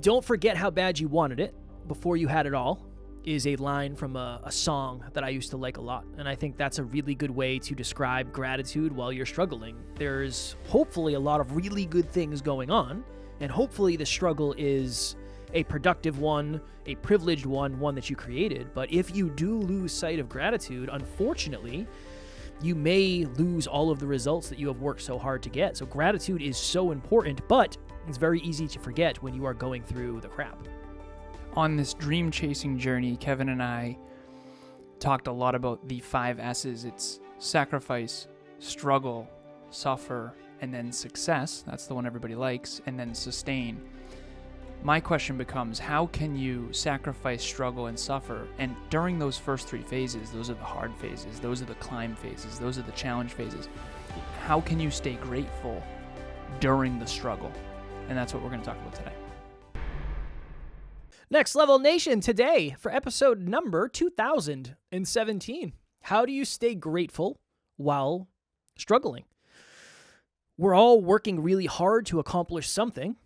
Don't forget how bad you wanted it before you had it all is a line from a song that I used to like a lot. And I think that's a really good way to describe gratitude while you're struggling. There's hopefully a lot of really good things going on, and hopefully the struggle is a productive one, a privileged one that you created. But if you do lose sight of gratitude, unfortunately, you may lose all of the results that you have worked so hard to get. So gratitude is so important, but it's very easy to forget when you are going through the crap. On this dream chasing journey, Kevin and I talked a lot about the 5 S's. It's sacrifice, struggle, suffer, and then success. That's the one everybody likes, and then sustain. My question becomes, how can you sacrifice, struggle, and suffer? And during those first 3 phases, those are the hard phases, those are the climb phases, those are the challenge phases. How can you stay grateful during the struggle? And that's what we're going to talk about today. Next Level Nation, today for episode number 2017. How do you stay grateful while struggling? We're all working really hard to accomplish something,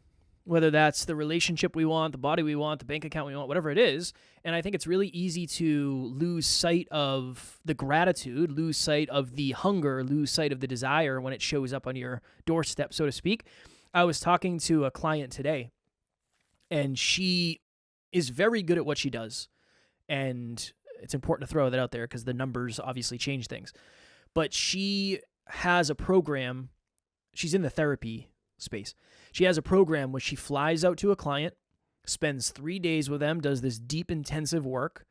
whether that's the relationship we want, the body we want, the bank account we want, whatever it is. And I think it's really easy to lose sight of the gratitude, lose sight of the hunger, lose sight of the desire when it shows up on your doorstep, so to speak. I was talking to a client today, and she is very good at what she does. And it's important to throw that out there because the numbers obviously change things. But she has a program. She's in the therapy space. She has a program where she flies out to a client, spends 3 days with them, does this deep, intensive work,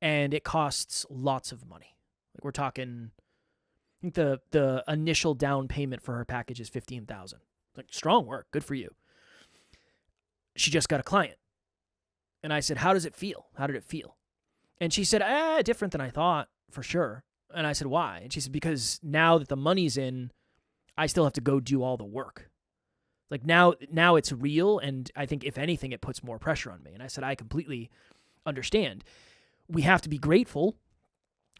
and it costs lots of money. Like we're talking, I think the initial down payment for her package is $15,000. Like strong work, good for you. She just got a client. And I said, how does it feel? How did it feel? And she said, different than I thought, for sure. And I said, why? And she said, because now that the money's in, I still have to go do all the work. Like now it's real, and I think if anything, it puts more pressure on me. And I said, I completely understand. We have to be grateful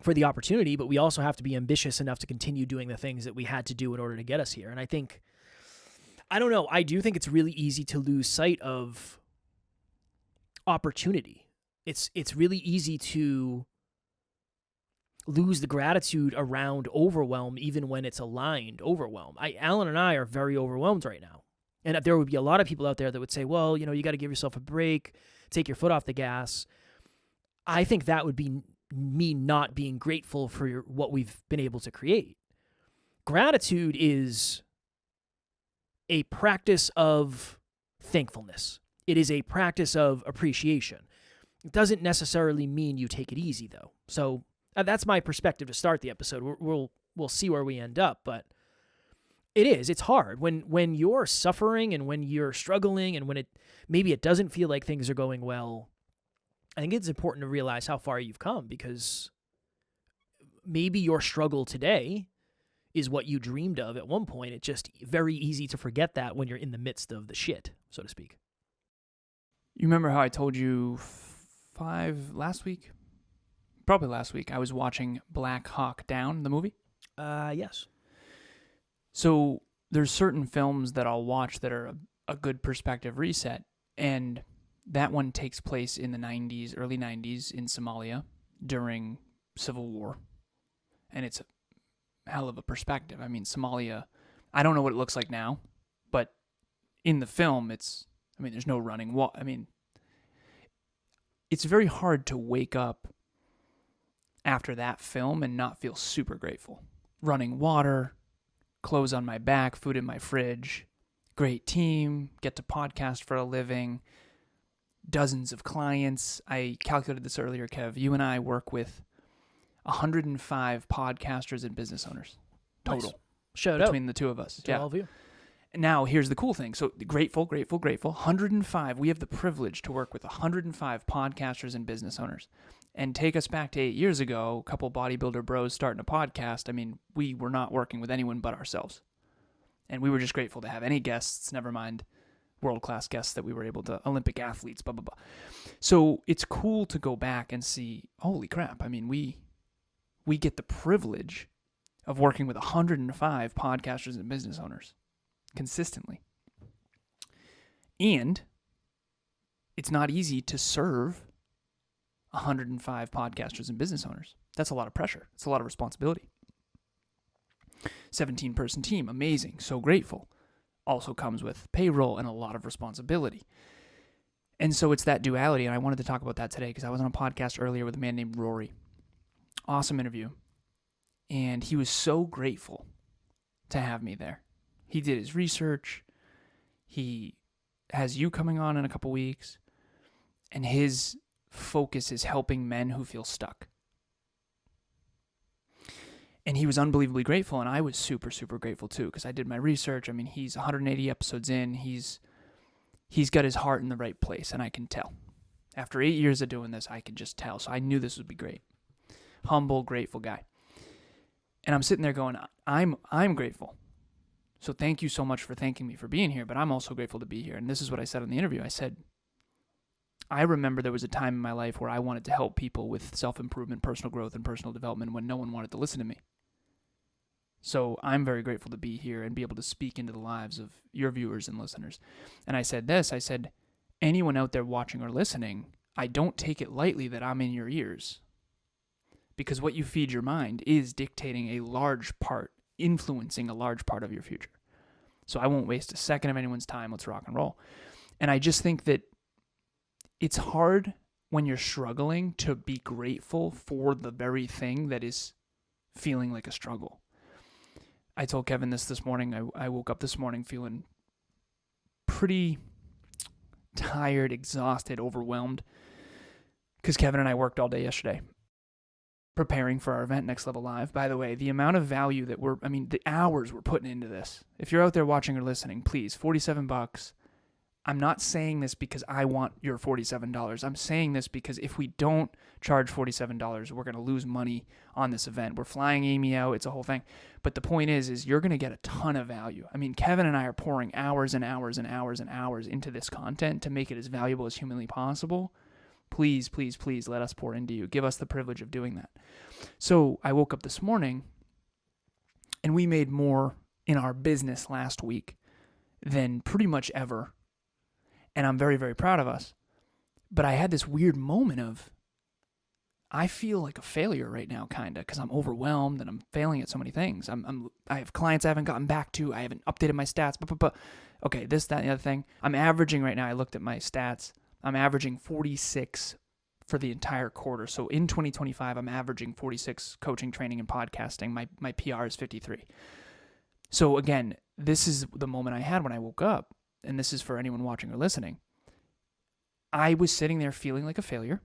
for the opportunity, but we also have to be ambitious enough to continue doing the things that we had to do in order to get us here. And I think, I don't know, I do think it's really easy to lose sight of opportunity. It's really easy to lose the gratitude around overwhelm, even when it's aligned overwhelm. Alan and I are very overwhelmed right now. And there would be a lot of people out there that would say, well, you got to give yourself a break, take your foot off the gas. I think that would be me not being grateful for what we've been able to create. Gratitude is a practice of thankfulness. It is a practice of appreciation. It doesn't necessarily mean you take it easy, though. So that's my perspective to start the episode. We'll see where we end up, but it's hard when you're suffering and when you're struggling and when maybe it doesn't feel like things are going well. I think it's important to realize how far you've come, because maybe your struggle today is what you dreamed of at one point. It's just very easy to forget that when you're in the midst of the shit, so to speak. You remember how I told you last week? Probably last week. I was watching Black Hawk Down, the movie. Yes. So there's certain films that I'll watch that are a good perspective reset, and that one takes place in the 90s, early 90s in Somalia during civil war, and it's a hell of a perspective. I mean, Somalia, I don't know what it looks like now, but in the film, there's no running. It's very hard to wake up after that film and not feel super grateful. Running water, clothes on my back, food in my fridge, great team, get to podcast for a living, dozens of clients. I calculated this earlier, Kev. You and I work with 105 podcasters and business owners total. Nice. Showed between the two of us. Yeah. All of you. Now, here's the cool thing. So grateful. 105. We have the privilege to work with 105 podcasters and business owners. And take us back to 8 years ago, a couple bodybuilder bros starting a podcast. I mean, we were not working with anyone but ourselves. And we were just grateful to have any guests, never mind world-class guests that we were able to, Olympic athletes, blah, blah, blah. So it's cool to go back and see, holy crap. I mean, we get the privilege of working with 105 podcasters and business owners consistently. And it's not easy to serve 105 podcasters and business owners. That's a lot of pressure. It's a lot of responsibility. 17-person team, amazing, so grateful. Also comes with payroll and a lot of responsibility. And so it's that duality, and I wanted to talk about that today because I was on a podcast earlier with a man named Rory. Awesome interview. And he was so grateful to have me there. He did his research. He has you coming on in a couple weeks. And his focus is helping men who feel stuck. And he was unbelievably grateful, and I was super, super grateful too because I did my research. I mean, he's 180 episodes in. He's got his heart in the right place, and I can tell. After 8 years of doing this, I could just tell. So I knew this would be great. Humble, grateful guy. And I'm sitting there going, I'm grateful. So thank you so much for thanking me for being here, but I'm also grateful to be here. And this is what I said in the interview. I said, I remember there was a time in my life where I wanted to help people with self-improvement, personal growth, and personal development when no one wanted to listen to me. So I'm very grateful to be here and be able to speak into the lives of your viewers and listeners. And I said this, I said, anyone out there watching or listening, I don't take it lightly that I'm in your ears. Because what you feed your mind is dictating a large part, influencing a large part of your future. So I won't waste a second of anyone's time. Let's rock and roll. And I just think that it's hard when you're struggling to be grateful for the very thing that is feeling like a struggle. I told Kevin this morning. I woke up this morning feeling pretty tired, exhausted, overwhelmed, because Kevin and I worked all day yesterday preparing for our event, Next Level Live. By the way, the amount of value that the hours we're putting into this. If you're out there watching or listening, please, $47. I'm not saying this because I want your $47. I'm saying this because if we don't charge $47, we're going to lose money on this event. We're flying Amy out. It's a whole thing. But the point is you're going to get a ton of value. I mean, Kevin and I are pouring hours and hours and hours and hours into this content to make it as valuable as humanly possible. Please, please, please let us pour into you. Give us the privilege of doing that. So I woke up this morning and we made more in our business last week than pretty much ever. And I'm very, very proud of us. But I had this weird moment of, I feel like a failure right now, kind of, because I'm overwhelmed and I'm failing at so many things. I have clients I haven't gotten back to. I haven't updated my stats. Okay, this, that, and the other thing. I'm averaging right now, I looked at my stats. I'm averaging 46 for the entire quarter. So in 2025, I'm averaging 46 coaching, training, and podcasting. My PR is 53. So again, this is the moment I had when I woke up. And this is for anyone watching or listening. I was sitting there feeling like a failure.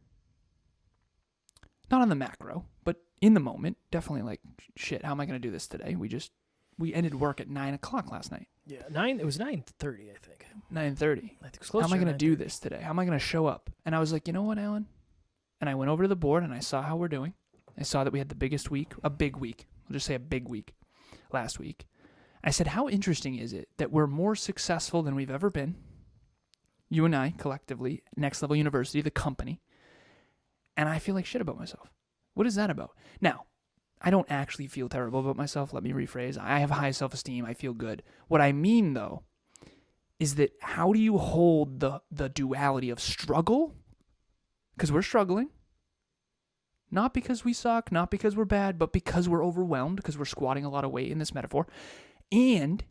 Not on the macro, but in the moment, definitely like, shit, how am I going to do this today? We ended work at 9 o'clock last night. Yeah, it was 9:30, I think. 9:30. I think it was close. How am I going to do this today? How am I going to show up? And I was like, you know what, Alan? And I went over to the board and I saw how we're doing. I saw that we had the biggest week, a big week. I'll just say a big week last week. I said, how interesting is it that we're more successful than we've ever been, you and I collectively, Next Level University, the company, and I feel like shit about myself. What is that about? Now, I don't actually feel terrible about myself. Let me rephrase. I have high self-esteem. I feel good. What I mean, though, is that how do you hold the duality of struggle? Because we're struggling. Not because we suck, not because we're bad, but because we're overwhelmed, because we're squatting a lot of weight in this metaphor. And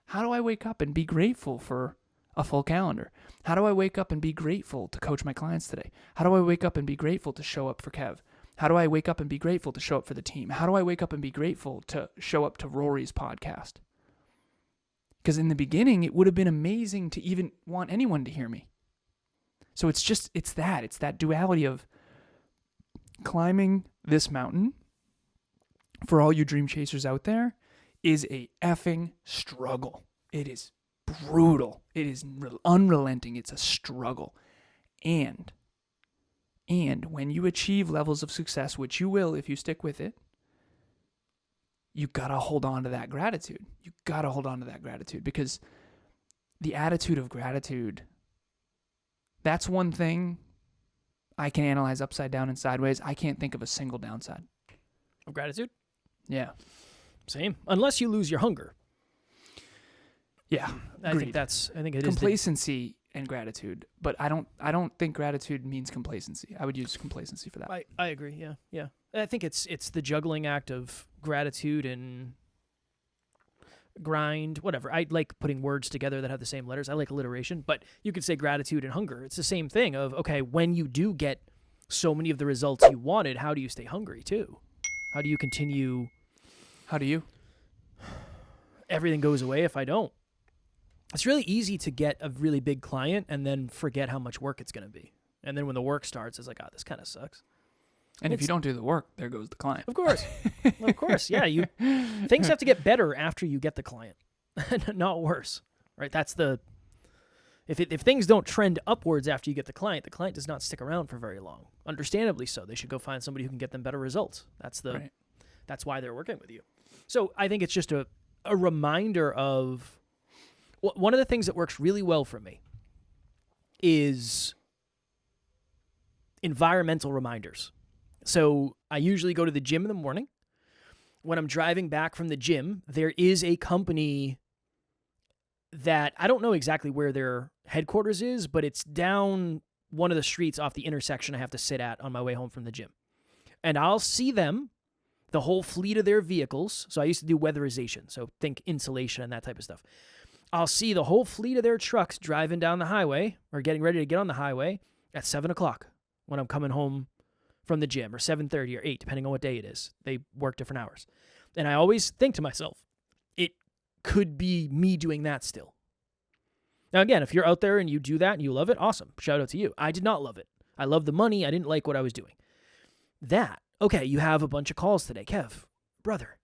how do I wake up and be grateful for a full calendar? How do I wake up and be grateful to coach my clients today? How do I wake up and be grateful to show up for Kev? How do I wake up and be grateful to show up for the team? How do I wake up and be grateful to show up to Rory's podcast? Because in the beginning, it would have been amazing to even want anyone to hear me. So it's that duality of climbing this mountain for all you dream chasers out there is a effing struggle. It is brutal. It is unrelenting. It's a struggle. And when you achieve levels of success, which you will if you stick with it, you got to hold on to that gratitude. You got to hold on to that gratitude because the attitude of gratitude, that's one thing I can analyze upside down and sideways. I can't think of a single downside. Of gratitude? Yeah. Same. Unless you lose your hunger. Yeah. I think it is. Complacency, and gratitude, but I don't think gratitude means complacency. I would use complacency for that. I agree. Yeah. Yeah. I think it's the juggling act of gratitude and grind, whatever. I like putting words together that have the same letters. I like alliteration, but you could say gratitude and hunger. It's the same thing of, okay, when you do get so many of the results you wanted, how do you stay hungry too? How do you continue? How do you? Everything goes away if I don't. It's really easy to get a really big client and then forget how much work it's going to be. And then when the work starts, it's like, oh, this kind of sucks. And if you don't do the work, there goes the client. Of course. Well, of course. Yeah. Things have to get better after you get the client, not worse. Right? That's if things don't trend upwards after you get the client does not stick around for very long. Understandably so. They should go find somebody who can get them better results. That's why they're working with you. So I think it's just a reminder of one of the things that works really well for me is environmental reminders. So I usually go to the gym in the morning. When I'm driving back from the gym, there is a company that I don't know exactly where their headquarters is, but it's down one of the streets off the intersection I have to sit at on my way home from the gym. And I'll see them, the whole fleet of their vehicles. So I used to do weatherization, so think insulation and that type of stuff. I'll see the whole fleet of their trucks driving down the highway or getting ready to get on the highway at 7 o'clock when I'm coming home from the gym, or 7:30 or 8, depending on what day it is. They work different hours. And I always think to myself, it could be me doing that still. Now, again, if you're out there and you do that and you love it, awesome. Shout out to you. I did not love it. I loved the money. I didn't like what I was doing. Okay, you have a bunch of calls today. Kev, brother,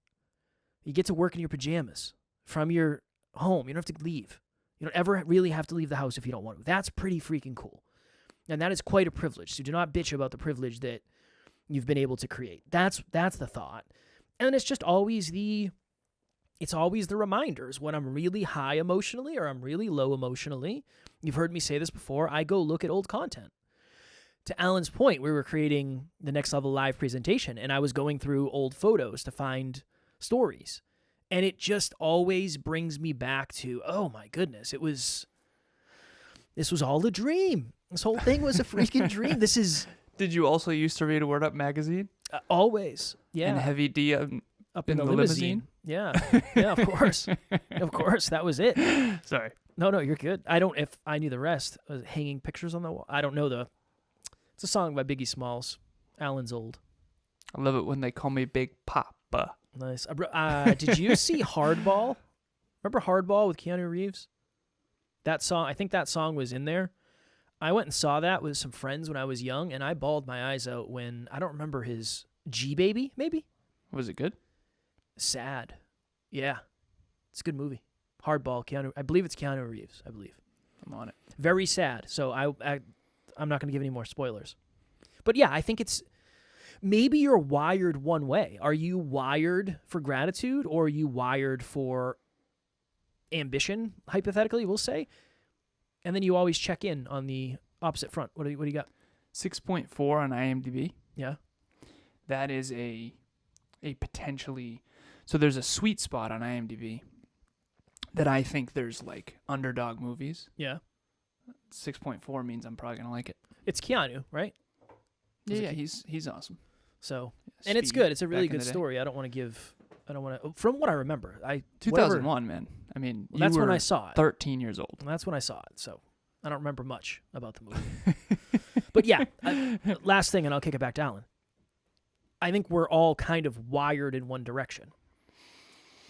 you get to work in your pajamas from your home. You don't have to leave. You don't ever really have to leave the house if you don't want to. That's pretty freaking cool. And that is quite a privilege. So do not bitch about the privilege that you've been able to create. That's the thought. And it's just always the reminders when I'm really high emotionally or I'm really low emotionally. You've heard me say this before. I go look at old content. To Alan's point, we were creating the Next Level live presentation, and I was going through old photos to find stories. And it just always brings me back to, oh my goodness, this was all a dream. This whole thing was a freaking dream. Did you also used to read a Word Up magazine? Always. Yeah. And Heavy D up in the limousine. Yeah. Yeah, of course. Of course. That was it. Sorry. No, you're good. If I knew the rest, hanging pictures on the wall. I don't know it's a song by Biggie Smalls. Alan's old. I love it when they call me Big Papa. Nice. Did you see Hardball? Remember Hardball with Keanu Reeves? That song, I think that song was in there. I went and saw that with some friends when I was young, and I bawled my eyes out when, I don't remember his G-Baby, maybe? Was it good? Sad. Yeah. It's a good movie. Hardball, I believe it's Keanu Reeves, I believe. I'm on it. Very sad. So I'm not going to give any more spoilers. But yeah, I think it's, maybe you're wired one way. Are you wired for gratitude, or are you wired for ambition, hypothetically, we'll say? And then you always check in on the opposite front. What do you got? 6.4 on IMDb. Yeah. That is a potentially... So there's a sweet spot on IMDb that I think there's like underdog movies. Yeah. 6.4 means I'm probably going to like it. It's Keanu, right? Yeah, he's awesome. So, and it's good. It's a really good story. I don't want to, from what I remember, 2001, man. I mean, that's when I saw it. 13 years old. That's when I saw it. So I don't remember much about the movie. But yeah, last thing, and I'll kick it back to Alan. I think we're all kind of wired in one direction.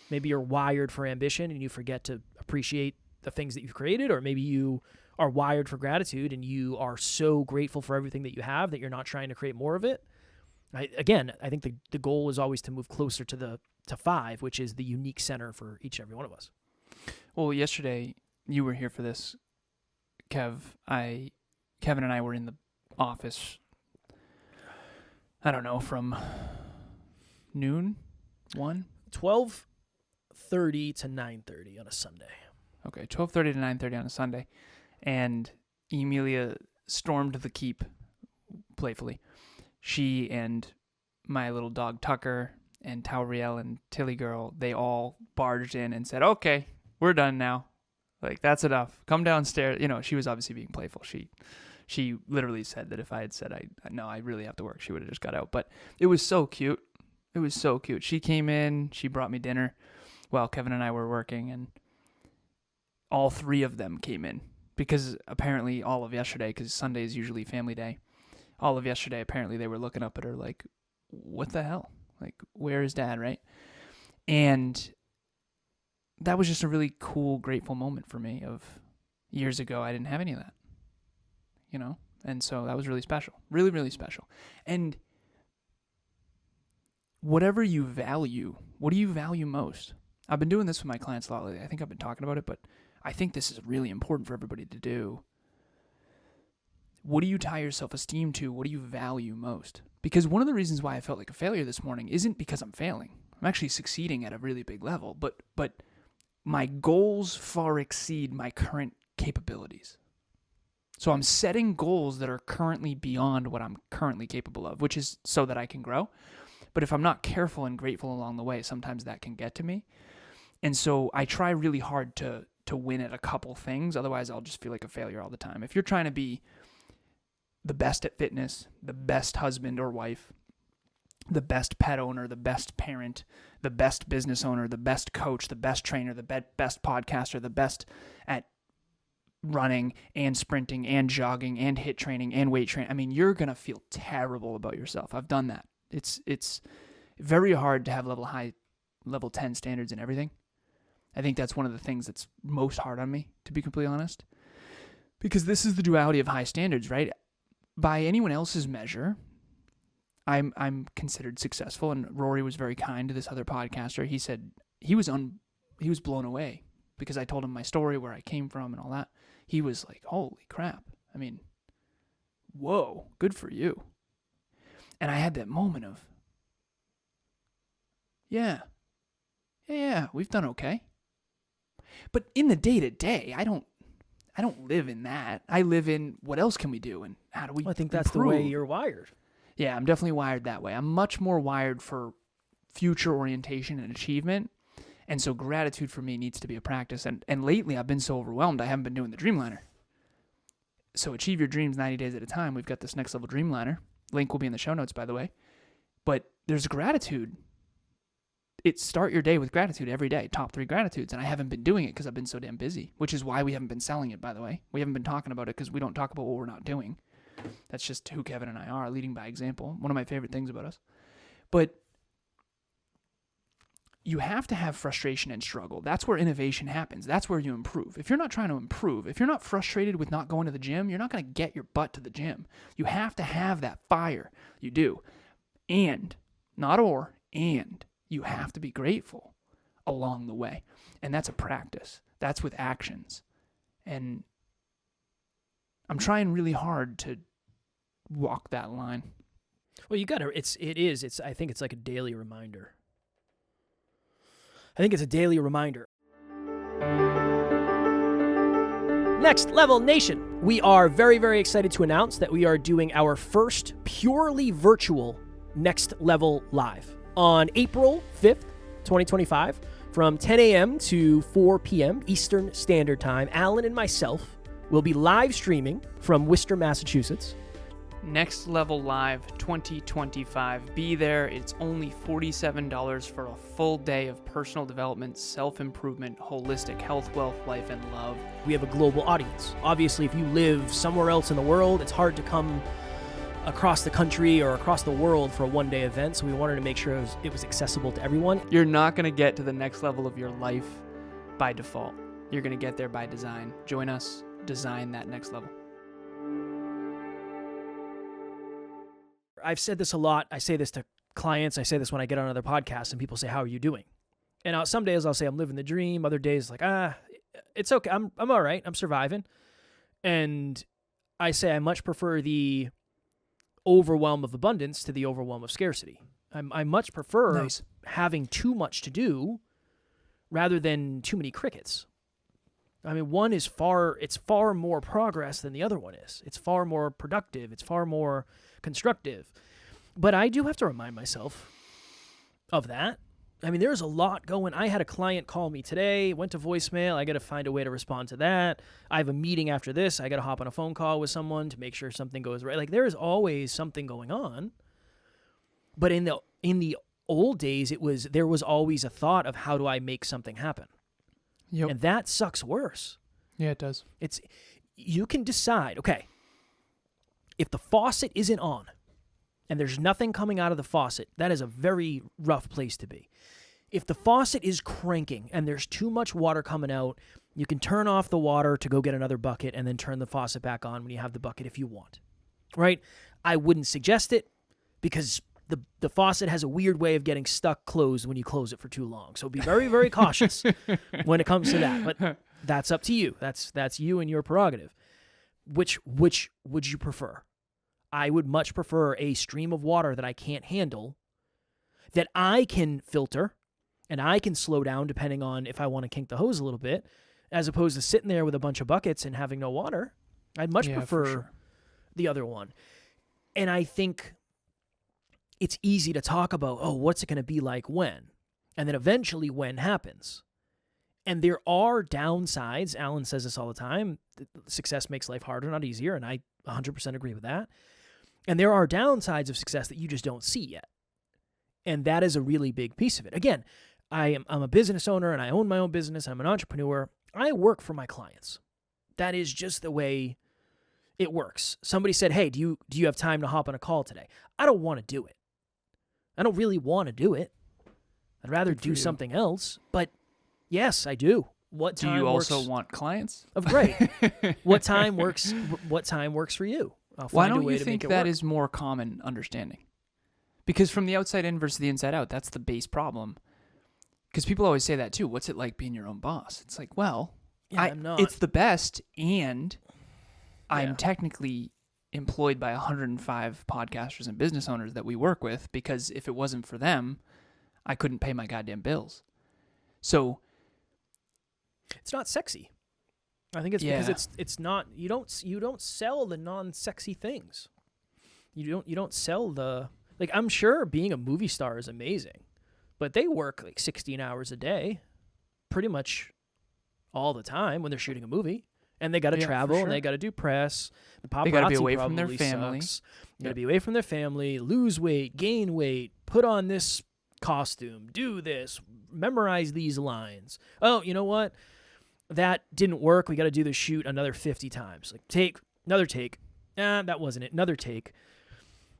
Maybe you're wired for ambition and you forget to appreciate the things that you've created, or maybe you are wired for gratitude and you are so grateful for everything that you have that you're not trying to create more of it. I think the goal is always to move closer to 5, which is the unique center for each and every one of us. Well, yesterday you were here for this, Kevin and I were in the office, I don't know, from noon, 1? 12:30 to 9:30 on a Sunday. Okay, 12:30 to 9:30 on a Sunday. And Emilia stormed the keep playfully. She and my little dog Tucker and Tauriel and Tilly Girl, they all barged in and said, okay, we're done now. Like, that's enough. Come downstairs. You know, she was obviously being playful. She literally said that if I had said, I really have to work, she would have just got out. But it was so cute. It was so cute. She came in, she brought me dinner while Kevin and I were working, and all three of them came in because apparently all of yesterday, because Sunday is usually family day, all of yesterday, apparently they were looking up at her like, what the hell? Like, where is dad, right? And that was just a really cool, grateful moment for me of years ago, I didn't have any of that, you know? And so that was really special, really, really special. And whatever you value, what do you value most? I've been doing this with my clients a lot lately. I think I've been talking about it, but I think this is really important for everybody to do. What do you tie your self-esteem to? What do you value most? Because one of the reasons why I felt like a failure this morning isn't because I'm failing. I'm actually succeeding at a really big level, but my goals far exceed my current capabilities. So I'm setting goals that are currently beyond what I'm currently capable of, which is so that I can grow. But if I'm not careful and grateful along the way, sometimes that can get to me. And so I try really hard to win at a couple things. Otherwise, I'll just feel like a failure all the time. If you're trying to be the best at fitness, the best husband or wife, the best pet owner, the best parent, the best business owner, the best coach, the best trainer, the best podcaster, the best at running and sprinting and jogging and HIIT training and weight training, I mean, you're going to feel terrible about yourself. I've done that. It's very hard to have level 10 standards in everything. I think that's one of the things that's most hard on me, to be completely honest, because this is the duality of high standards, right? By anyone else's measure, I'm considered successful. And Rory was very kind to this other podcaster. He said he was blown away because I told him my story, where I came from and all that. He was like, holy crap. I mean, whoa, good for you. And I had that moment of, yeah, we've done okay. But in the day-to-day, I don't live in that. I live in what else can we do and how do we I think that's improve? the way you're wired. Yeah, I'm definitely wired that way. I'm much more wired for future orientation and achievement. And so gratitude for me needs to be a practice. And lately I've been so overwhelmed, I haven't been doing the Dreamliner. So achieve your dreams 90 days at a time. We've got this Next Level Dreamliner. Link will be in the show notes, by the way. But there's gratitude. Start your day with gratitude every day. Top 3 gratitudes. And I haven't been doing it because I've been so damn busy, which is why we haven't been selling it, by the way. We haven't been talking about it because we don't talk about what we're not doing. That's just who Kevin and I are, leading by example. One of my favorite things about us. But you have to have frustration and struggle. That's where innovation happens. That's where you improve. If you're not trying to improve, if you're not frustrated with not going to the gym, you're not going to get your butt to the gym. You have to have that fire. You do. And, not or, and you have to be grateful along the way. And that's a practice. That's with actions. And I'm trying really hard to walk that line. Well, you got to, I think it's like a daily reminder. I think it's a daily reminder. Next Level Nation, we are very, very excited to announce that we are doing our first purely virtual Next Level Live on April 5th, 2025, from 10 a.m. to 4 p.m. Eastern Standard Time. Alan and myself will be live streaming from Worcester, Massachusetts. Next Level Live 2025. Be there. It's only $47 for a full day of personal development, self-improvement, holistic health, wealth, life, and love. We have a global audience. Obviously, if you live somewhere else in the world, it's hard to come across the country or across the world for a one-day event, so we wanted to make sure it was accessible to everyone. You're not going to get to the next level of your life by default. You're going to get there by design. Join us. Design that next level. I've said this a lot. I say this to clients. I say this when I get on other podcasts and people say, how are you doing? And some days I'll say I'm living the dream. Other days like, it's okay. I'm all right. I'm surviving. And I say I much prefer the overwhelm of abundance to the overwhelm of scarcity. I much prefer having too much to do rather than too many crickets. I mean, one is it's far more progress than the other one is. It's far more productive. It's far more constructive. But I do have to remind myself of that. I mean, there's a lot going. I had a client call me today, went to voicemail. I got to find a way to respond to that. I have a meeting after this. I got to hop on a phone call with someone to make sure something goes right. Like, there is always something going on. But in the old days, there was always a thought of how do I make something happen. Yep. And that sucks worse. Yeah, it does. You can decide, okay, if the faucet isn't on and there's nothing coming out of the faucet, that is a very rough place to be. If the faucet is cranking and there's too much water coming out, you can turn off the water to go get another bucket and then turn the faucet back on when you have the bucket if you want, right? I wouldn't suggest it because the faucet has a weird way of getting stuck closed when you close it for too long. So be very, very cautious when it comes to that. But that's up to you. That's you and your prerogative. Which would you prefer? I would much prefer a stream of water that I can't handle, that I can filter, and I can slow down depending on if I want to kink the hose a little bit, as opposed to sitting there with a bunch of buckets and having no water. I'd much prefer the other one. And I think it's easy to talk about, oh, what's it going to be like when? And then eventually when happens. And there are downsides. Alan says this all the time. Success makes life harder, not easier. And I 100% agree with that. And there are downsides of success that you just don't see yet. And that is a really big piece of it. Again, I'm a business owner and I own my own business. I'm an entrepreneur. I work for my clients. That is just the way it works. Somebody said, hey, do you have time to hop on a call today? I don't want to do it. I don't really want to do it. I'd rather do something else. But yes, I do. What time do you works? also want clients? Right. What time works? What time works for you? I'll Why find don't a way you to think make it that work. is more common understanding? Because from the outside in versus the inside out, that's the base problem. Because people always say that too. What's it like being your own boss? It's like, well, I'm not. It's the best, and I'm technically employed by 105 podcasters and business owners that we work with, because if it wasn't for them, I couldn't pay my goddamn bills. So it's not sexy. I think it's because it's not. You don't sell the non-sexy things. You don't sell the, like, I'm sure being a movie star is amazing, but they work like 16 hours a day, pretty much all the time when they're shooting a movie, and they got to travel and they got to do press. The paparazzi, they got to be away from their family. They got to be away from their family, lose weight, gain weight, put on this costume, do this, memorize these lines. Oh, you know what? That didn't work. We got to do the shoot another 50 times. Like, another take. That wasn't it. Another take.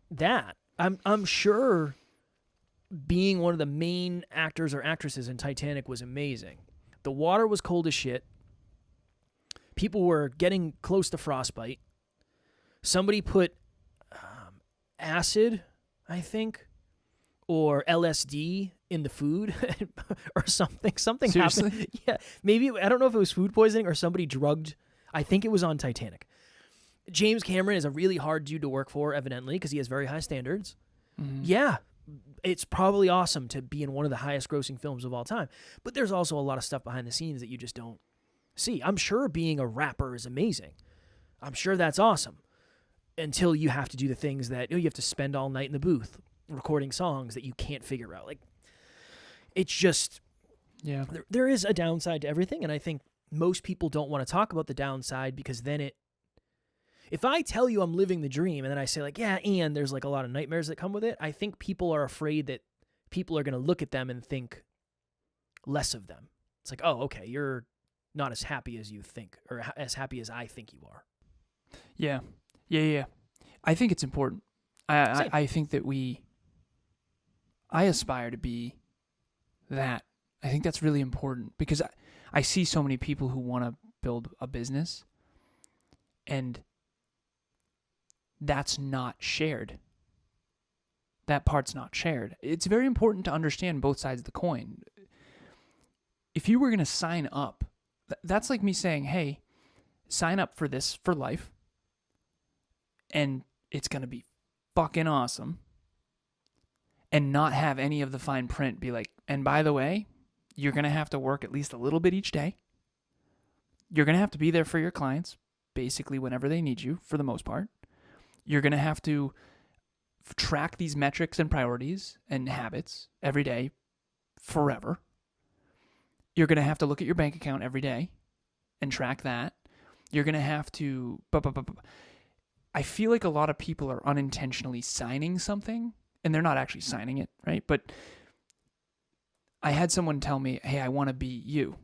That I'm sure being one of the main actors or actresses in Titanic was amazing. The water was cold as shit. People were getting close to frostbite. Somebody put acid, I think, or LSD in the food or something. Something Seriously? happened. Yeah, maybe, I don't know if it was food poisoning or somebody drugged. I think it was on Titanic. James Cameron is a really hard dude to work for, evidently, because he has very high standards. Mm-hmm. Yeah, it's probably awesome to be in one of the highest grossing films of all time. But there's also a lot of stuff behind the scenes that you just don't see. I'm sure being a rapper is amazing. I'm sure that's awesome. Until you have to do the things that you have to spend all night in the booth recording songs that you can't figure out. Like, it's just, there is a downside to everything, and I think most people don't want to talk about the downside, because then if I tell you I'm living the dream and then I say, like, yeah, and there's like a lot of nightmares that come with it, I think people are afraid that people are going to look at them and think less of them. It's like, oh, okay, you're not as happy as you think, or as happy as I think you are. Yeah. I think it's important. I think that I aspire to be that. I think that's really important, because I see so many people who want to build a business, and that's not shared. That part's not shared. It's very important to understand both sides of the coin. If you were going to sign up, that's like me saying, hey, sign up for this for life, and it's going to be fucking awesome, and not have any of the fine print be like, and by the way, you're going to have to work at least a little bit each day. You're going to have to be there for your clients, basically whenever they need you, for the most part. You're going to have to track these metrics and priorities and habits every day, forever. You're going to have to look at your bank account every day and track that. You're going to have to... I feel like a lot of people are unintentionally signing something, and they're not actually signing it, right? But I had someone tell me, hey, I want to be you.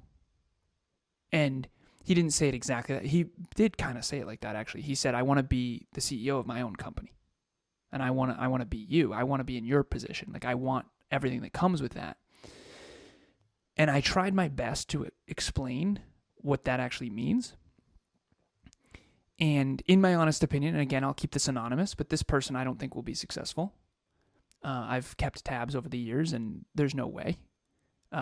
And he didn't say it exactly that. He did kind of say it like that, actually. He said, I want to be the CEO of my own company. And I want to be you. I want to be in your position. Like, I want everything that comes with that. And I tried my best to explain what that actually means. And in my honest opinion, and again, I'll keep this anonymous, but this person I don't think will be successful. I've kept tabs over the years, and there's no way.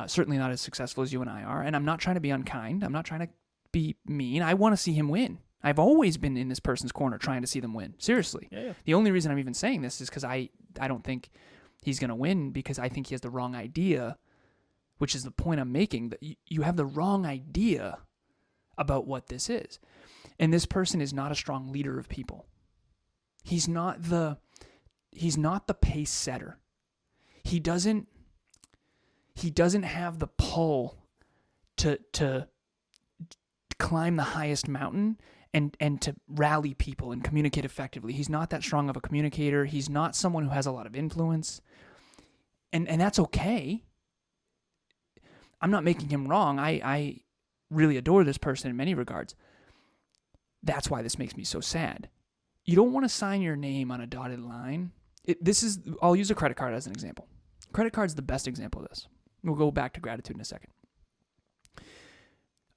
Certainly not as successful as you and I are. And I'm not trying to be unkind. I'm not trying to be mean. I want to see him win. I've always been in this person's corner trying to see them win. Seriously. Yeah. The only reason I'm even saying this is because I don't think he's going to win, because I think he has the wrong idea, which is the point I'm making. That you have the wrong idea about what this is. And this person is not a strong leader of people. He's not the pace setter. He doesn't have the pull to climb the highest mountain and to rally people and communicate effectively. He's not that strong of a communicator. He's not someone who has a lot of influence. And that's okay. I'm not making him wrong. I really adore this person in many regards. That's why this makes me so sad. You don't want to sign your name on a dotted line. I'll use a credit card as an example. Credit card's the best example of this. We'll go back to gratitude in a second.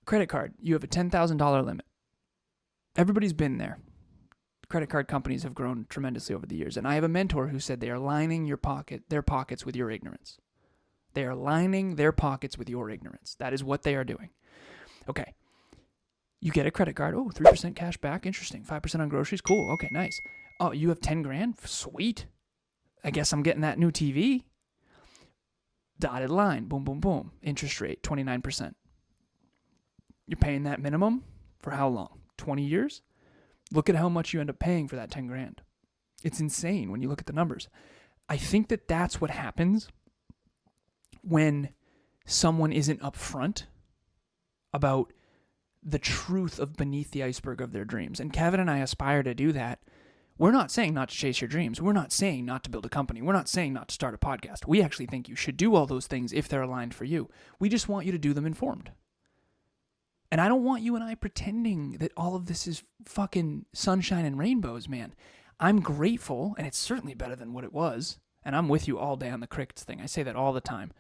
Credit card, you have a $10,000 limit. Everybody's been there. Credit card companies have grown tremendously over the years. And I have a mentor who said they are lining their pockets with your ignorance. They are lining their pockets with your ignorance. That is what they are doing. Okay. You get a credit card. Oh, 3% cash back. Interesting. 5% on groceries. Cool. Okay, nice. Oh, you have 10 grand? Sweet. I guess I'm getting that new TV. Dotted line. Boom, boom, boom. Interest rate, 29%. You're paying that minimum for how long? 20 years? Look at how much you end up paying for that 10 grand. It's insane when you look at the numbers. I think that that's what happens when someone isn't upfront about the truth of beneath the iceberg of their dreams. And Kevin and I aspire to do that. We're not saying not to chase your dreams. We're not saying not to build a company. We're not saying not to start a podcast. We actually think you should do all those things if they're aligned for you. We just want you to do them informed. And I don't want you and I pretending that all of this is fucking sunshine and rainbows, man. I'm grateful, and it's certainly better than what it was. And I'm with you all day on the crickets thing. I say that all the time.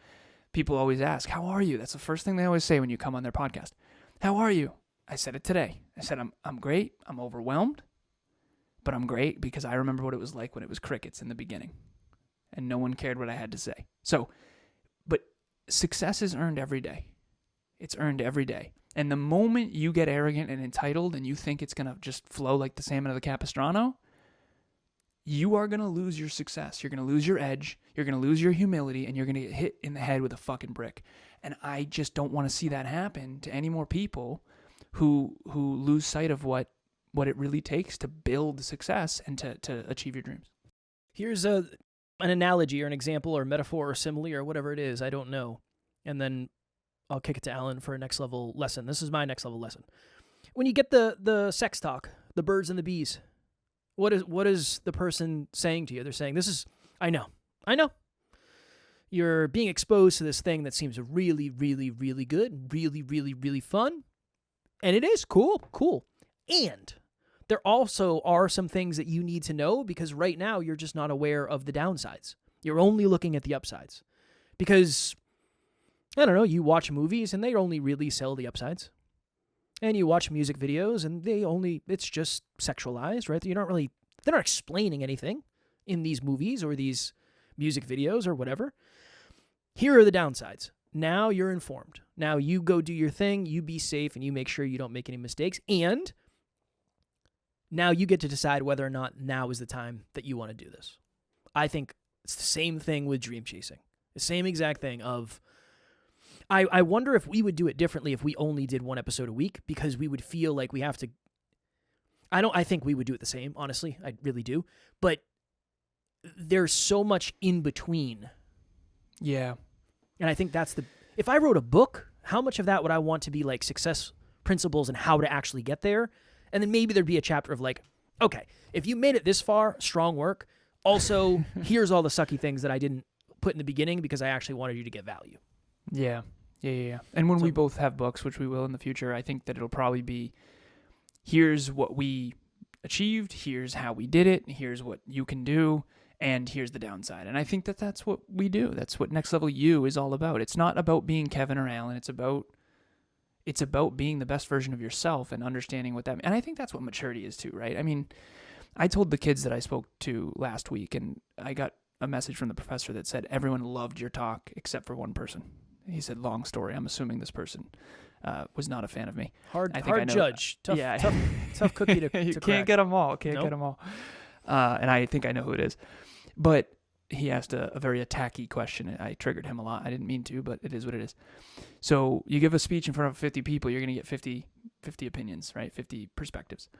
People always ask, how are you? That's the first thing they always say when you come on their podcast. How are you? I said it today. I said, I'm great. I'm overwhelmed, but I'm great because I remember what it was like when it was crickets in the beginning and no one cared what I had to say. So, but success is earned every day. It's earned every day. And the moment you get arrogant and entitled and you think it's going to just flow like the salmon of the Capistrano, you are going to lose your success. You're going to lose your edge. You're going to lose your humility, and you're going to get hit in the head with a fucking brick. And I just don't want to see that happen to any more people who lose sight of what it really takes to build success and to achieve your dreams. Here's an analogy or an example or metaphor or simile or whatever it is. I don't know. And then I'll kick it to Alan for a next level lesson. This is my next level lesson. When you get the sex talk, the birds and the bees, what is the person saying to you? They're saying, I know. You're being exposed to this thing that seems really, really, really good, really, really, really fun. And it is cool. And there also are some things that you need to know because right now you're just not aware of the downsides. You're only looking at the upsides. Because, I don't know, you watch movies and they only really sell the upsides. And you watch music videos and it's just sexualized, right? They're not explaining anything in these movies or these music videos or whatever. Here are the downsides. Now you're informed. Now you go do your thing, you be safe, and you make sure you don't make any mistakes. And now you get to decide whether or not now is the time that you want to do this. I think it's the same thing with dream chasing. The same exact thing of, I wonder if we would do it differently if we only did one episode a week, because we would feel like we have to. I think we would do it the same, honestly. I really do. But there's so much in between. Yeah. And I think if I wrote a book, how much of that would I want to be like success principles and how to actually get there? And then maybe there'd be a chapter of like, okay, if you made it this far, strong work. Also, here's all the sucky things that I didn't put in the beginning because I actually wanted you to get value. Yeah. And when we both have books, which we will in the future, I think that it'll probably be, here's what we achieved, here's how we did it, here's what you can do, and here's the downside. And I think that that's what we do. That's what Next Level You is all about. It's not about being Kevin or Alan. It's about being the best version of yourself and understanding what that means. And I think that's what maturity is too, right? I mean, I told the kids that I spoke to last week, and I got a message from the professor that said everyone loved your talk except for one person. He said, long story. I'm assuming this person was not a fan of me. Hard judge. Tough cookie to You crack. Can't get them all. Get them all. And I think I know who it is. But he asked a very attacky question. I triggered him a lot. I didn't mean to, but it is what it is. So you give a speech in front of 50 people, you're going to get 50 opinions, right? 50 perspectives.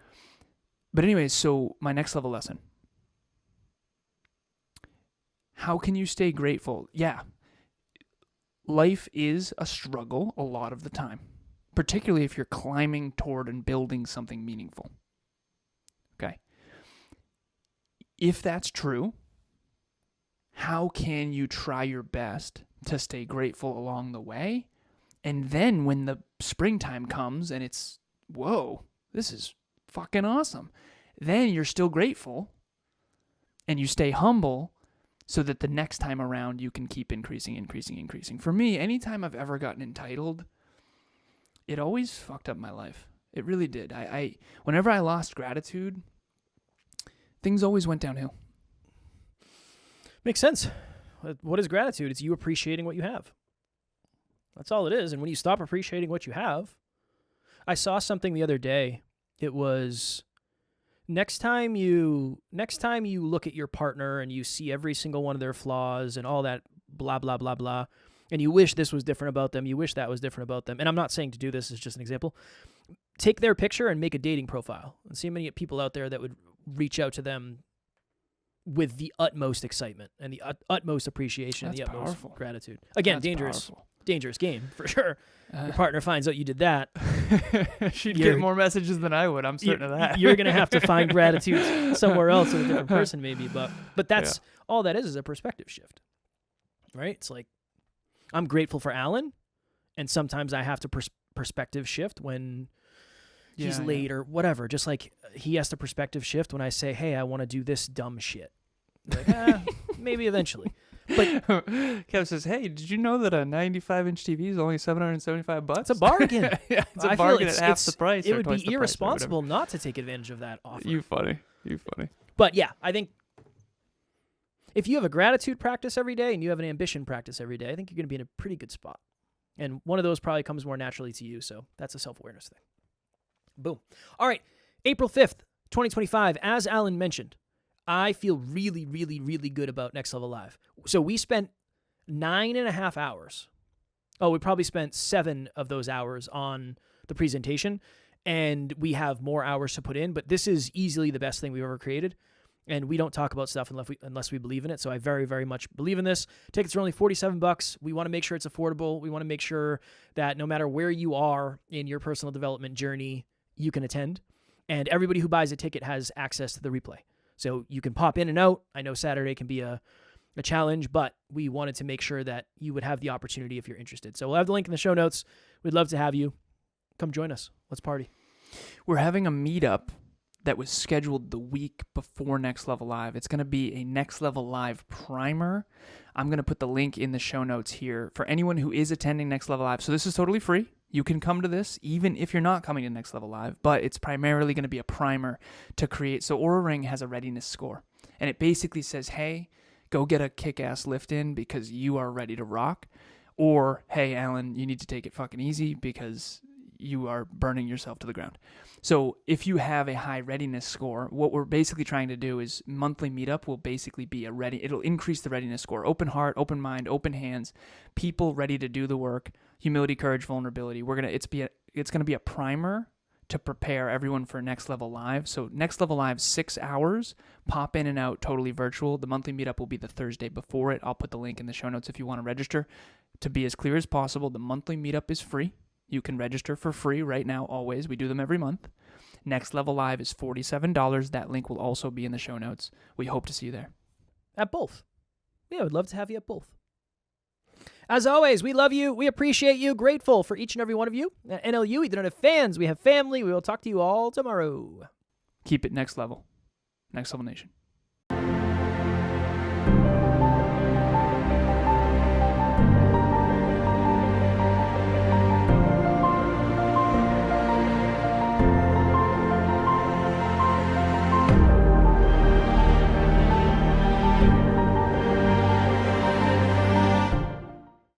But anyways, so my next level lesson. How can you stay grateful? Yeah. Life is a struggle a lot of the time, particularly if you're climbing toward and building something meaningful. Okay. If that's true, how can you try your best to stay grateful along the way? And then when the springtime comes and it's, whoa, this is fucking awesome, then you're still grateful and you stay humble so that the next time around you can keep increasing. For me, anytime I've ever gotten entitled, it always fucked up my life. It really did. Whenever I lost gratitude, things always went downhill. Makes sense. What is gratitude? It's you appreciating what you have. That's all it is. And when you stop appreciating what you have, I saw something the other day. It was next time you look at your partner and you see every single one of their flaws and all that blah, blah, blah, blah, and you wish this was different about them, you wish that was different about them. And I'm not saying to do this, it's just an example. Take their picture and make a dating profile and see how many people out there that would reach out to them with the utmost excitement and the utmost appreciation and the utmost gratitude. Again, dangerous game for sure. Your partner finds out you did that. She'd get more messages than I would. I'm certain of that. You're going to have to find gratitude somewhere else with a different person maybe. But that's all that is a perspective shift, right? It's like, I'm grateful for Alan, and sometimes I have to perspective shift when he's late or whatever. Just like he has to perspective shift when I say, hey, I want to do this dumb shit. Like, maybe eventually. But Kev says, hey, did you know that a 95-inch TV is only $775? It's a bargain. It's a bargain at half the price. It would be irresponsible not to take advantage of that offer. You funny. But yeah, I think if you have a gratitude practice every day and you have an ambition practice every day, I think you're going to be in a pretty good spot. And one of those probably comes more naturally to you. So that's a self-awareness thing. Boom. All right. April 5th, 2025, as Alan mentioned, I feel really, really, really good about Next Level Live. So we spent 9.5 hours. Oh, we probably spent 7 of those hours on the presentation, and we have more hours to put in, but this is easily the best thing we've ever created, and we don't talk about stuff unless we believe in it, so I very, very much believe in this. Tickets are only $47. We want to make sure it's affordable. We want to make sure that no matter where you are in your personal development journey, you can attend, and everybody who buys a ticket has access to the replay. So you can pop in and out. I know Saturday can be a challenge, but we wanted to make sure that you would have the opportunity if you're interested. So we'll have the link in the show notes. We'd love to have you. Come join us. Let's party. We're having a meetup that was scheduled the week before Next Level Live. It's going to be a Next Level Live primer. I'm going to put the link in the show notes here for anyone who is attending Next Level Live. So this is totally free. You can come to this even if you're not coming to Next Level Live, but it's primarily going to be a primer to create. So Aura Ring has a readiness score, and it basically says, hey, go get a kick-ass lift in because you are ready to rock. Or, hey, Alan, you need to take it fucking easy because you are burning yourself to the ground. So if you have a high readiness score, what we're basically trying to do is monthly meetup will basically be it'll increase the readiness score. Open heart, open mind, open hands, people ready to do the work, humility, courage, vulnerability. It's going to be a primer to prepare everyone for Next Level Live. So Next Level Live, 6 hours, pop in and out, totally virtual. The monthly meetup will be the Thursday before it. I'll put the link in the show notes if you want to register. To be as clear as possible, the monthly meetup is free. You can register for free right now, always. We do them every month. Next Level Live is $47. That link will also be in the show notes. We hope to see you there. At both. Yeah, I would love to have you at both. As always, we love you. We appreciate you. Grateful for each and every one of you. At NLU, we don't have fans. We have family. We will talk to you all tomorrow. Keep it next level. Next Level Nation.